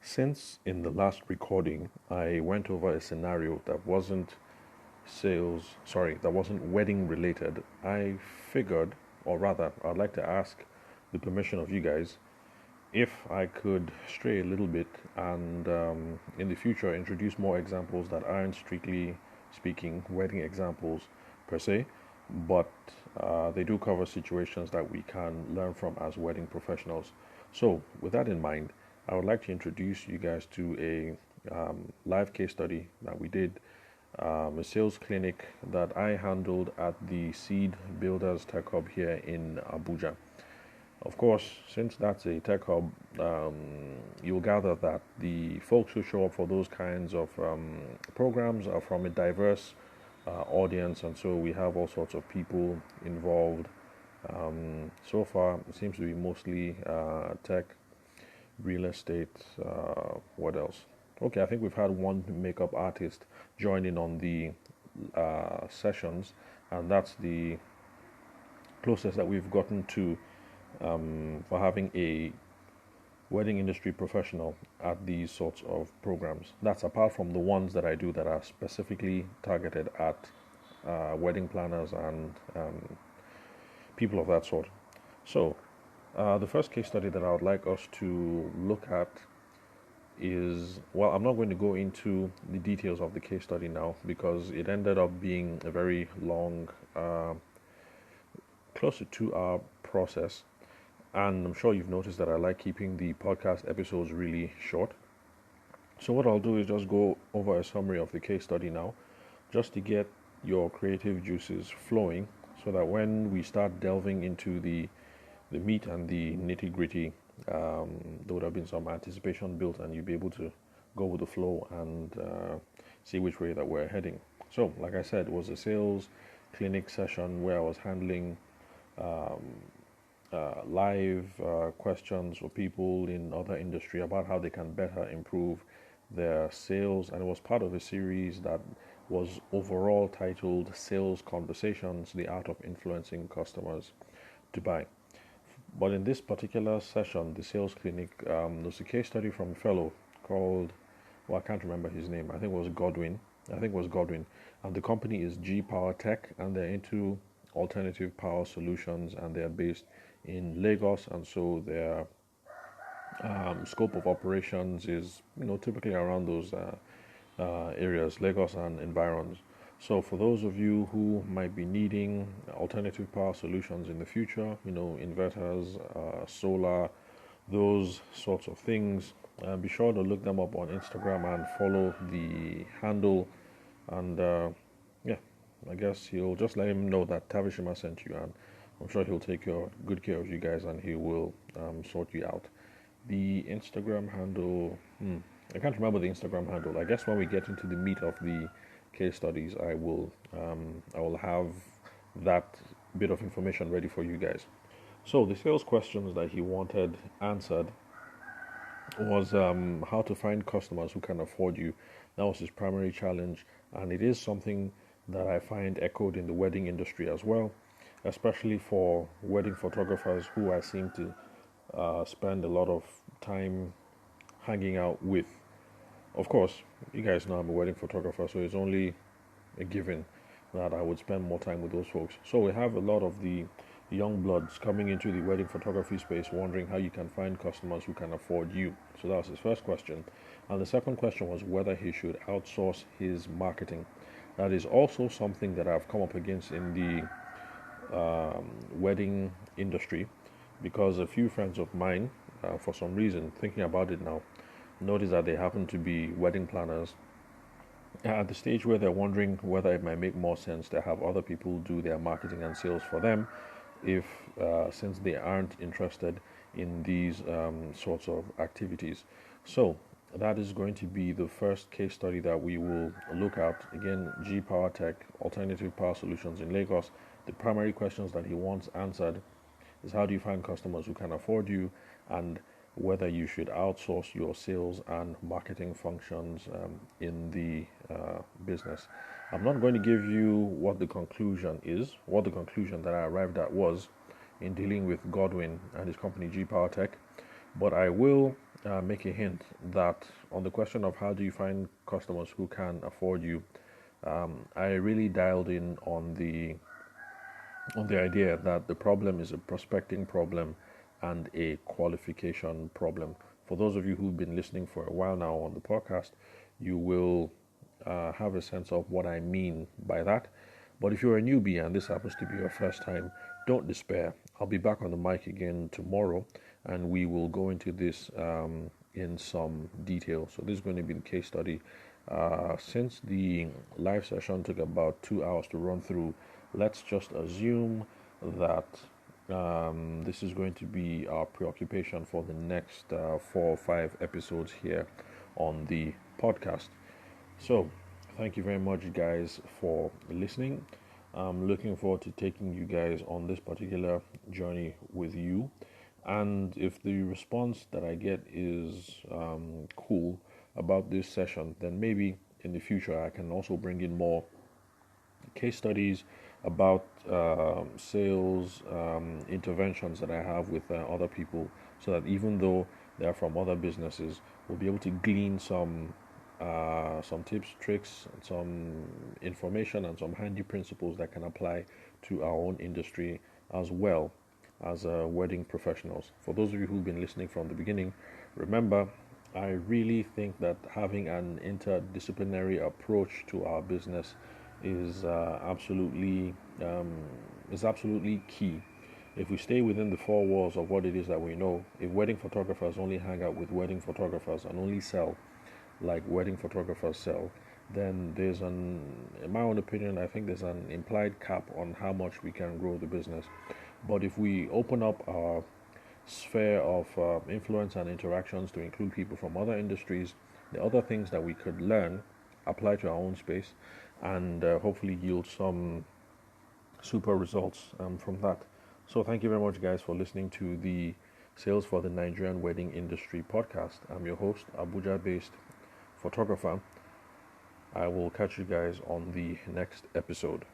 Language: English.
Since in the last recording I went over a scenario that wasn't that wasn't wedding related, I figured, or rather, I'd like to ask the permission of you guys if I could stray a little bit and in the future introduce more examples that aren't strictly speaking wedding examples per se, but they do cover situations that we can learn from as wedding professionals. So, with that in mind, I would like to introduce you guys to a live case study that we did, a sales clinic that I handled at the Seed Builders Tech Hub here in Abuja. Of course, since that's a tech hub, you'll gather that the folks who show up for those kinds of programs are from a diverse audience, and so we have all sorts of people involved. So far, it seems to be mostly tech, real estate. What else? Okay, I think we've had one makeup artist join in on the sessions, and that's the closest that we've gotten to for having a wedding industry professional at these sorts of programs. That's apart from the ones that I do that are specifically targeted at wedding planners and people of that sort. So, the first case study that I would like us to look at is, well, I'm not going to go into the details of the case study now because it ended up being a very long, close to 2 hour process. And I'm sure you've noticed that I like keeping the podcast episodes really short. So, what I'll do is just go over a summary of the case study now, just to get your creative juices flowing so that when we start delving into the meat and the nitty gritty, there would have been some anticipation built and you'll be able to go with the flow and see which way that we're heading. So, like I said, it was a sales clinic session where I was handling live questions for people in other industry about how they can better improve their sales, and it was part of a series that was overall titled Sales Conversations: The Art of Influencing Customers to Buy. But in this particular session, the sales clinic, was a case study from a fellow called, well, I can't remember his name. I think it was Godwin. And the company is G Power Tech, and they're into alternative power solutions, and they're based in Lagos, and so their scope of operations is, typically around those areas, Lagos and environs. So for those of you who might be needing alternative power solutions in the future, inverters, solar, those sorts of things, be sure to look them up on Instagram and follow the handle. And yeah, I guess you'll just let him know that Tavishima sent you, and I'm sure he'll take good care of you guys, and he will sort you out. The Instagram handle, I can't remember the Instagram handle. I guess when we get into the meat of the case studies, I will have that bit of information ready for you guys. So the sales questions that he wanted answered was how to find customers who can afford you. That was his primary challenge, and it is something that I find echoed in the wedding industry as well, especially for wedding photographers who I seem to spend a lot of time hanging out with. Of course, you guys know I'm a wedding photographer, so it's only a given that I would spend more time with those folks. So we have a lot of the young bloods coming into the wedding photography space wondering how you can find customers who can afford you. So that was his first question. And the second question was whether he should outsource his marketing. That is also something that I've come up against in the wedding industry, because a few friends of mine, for some reason, thinking about it now, notice that they happen to be wedding planners at the stage where they're wondering whether it might make more sense to have other people do their marketing and sales for them, if since they aren't interested in these sorts of activities. So that is going to be the first case study that we will look at. Again, G Power Tech, alternative power solutions in Lagos. The primary questions that he wants answered is how do you find customers who can afford you, and whether you should outsource your sales and marketing functions in the business. I'm not going to give you what the conclusion is. What the conclusion that I arrived at was in dealing with Godwin and his company G Power Tech, but I will make a hint that on the question of how do you find customers who can afford you, I really dialed in on the idea that the problem is a prospecting problem and a qualification problem. For those of you who've been listening for a while now on the podcast, you will have a sense of what I mean by that. But if you're a newbie and this happens to be your first time, don't despair. I'll be back on the mic again tomorrow and we will go into this in some detail. So, this is going to be the case study. Since the live session took about 2 hours to run through, let's just assume that this is going to be our preoccupation for the next 4 or 5 episodes here on the podcast. So, thank you very much, guys, for listening. I'm looking forward to taking you guys on this particular journey with you. And if the response that I get is cool about this session, then maybe in the future I can also bring in more case studies about sales interventions that I have with other people, so that even though they are from other businesses, we'll be able to glean some tips, tricks, and some information and some handy principles that can apply to our own industry as well as wedding professionals. For those of you who've been listening from the beginning, remember, I really think that having an interdisciplinary approach to our business is absolutely key. If we stay within the four walls of what it is that we know, if wedding photographers only hang out with wedding photographers and only sell like wedding photographers sell, then in my own opinion, I think there's an implied cap on how much we can grow the business. But if we open up our sphere of influence and interactions to include people from other industries, the other things that we could learn, apply to our own space, and hopefully yield some super results from that. So thank you very much, guys, for listening to the Sales for the Nigerian Wedding Industry podcast. I'm your host, Abuja-based photographer. I will catch you guys on the next episode.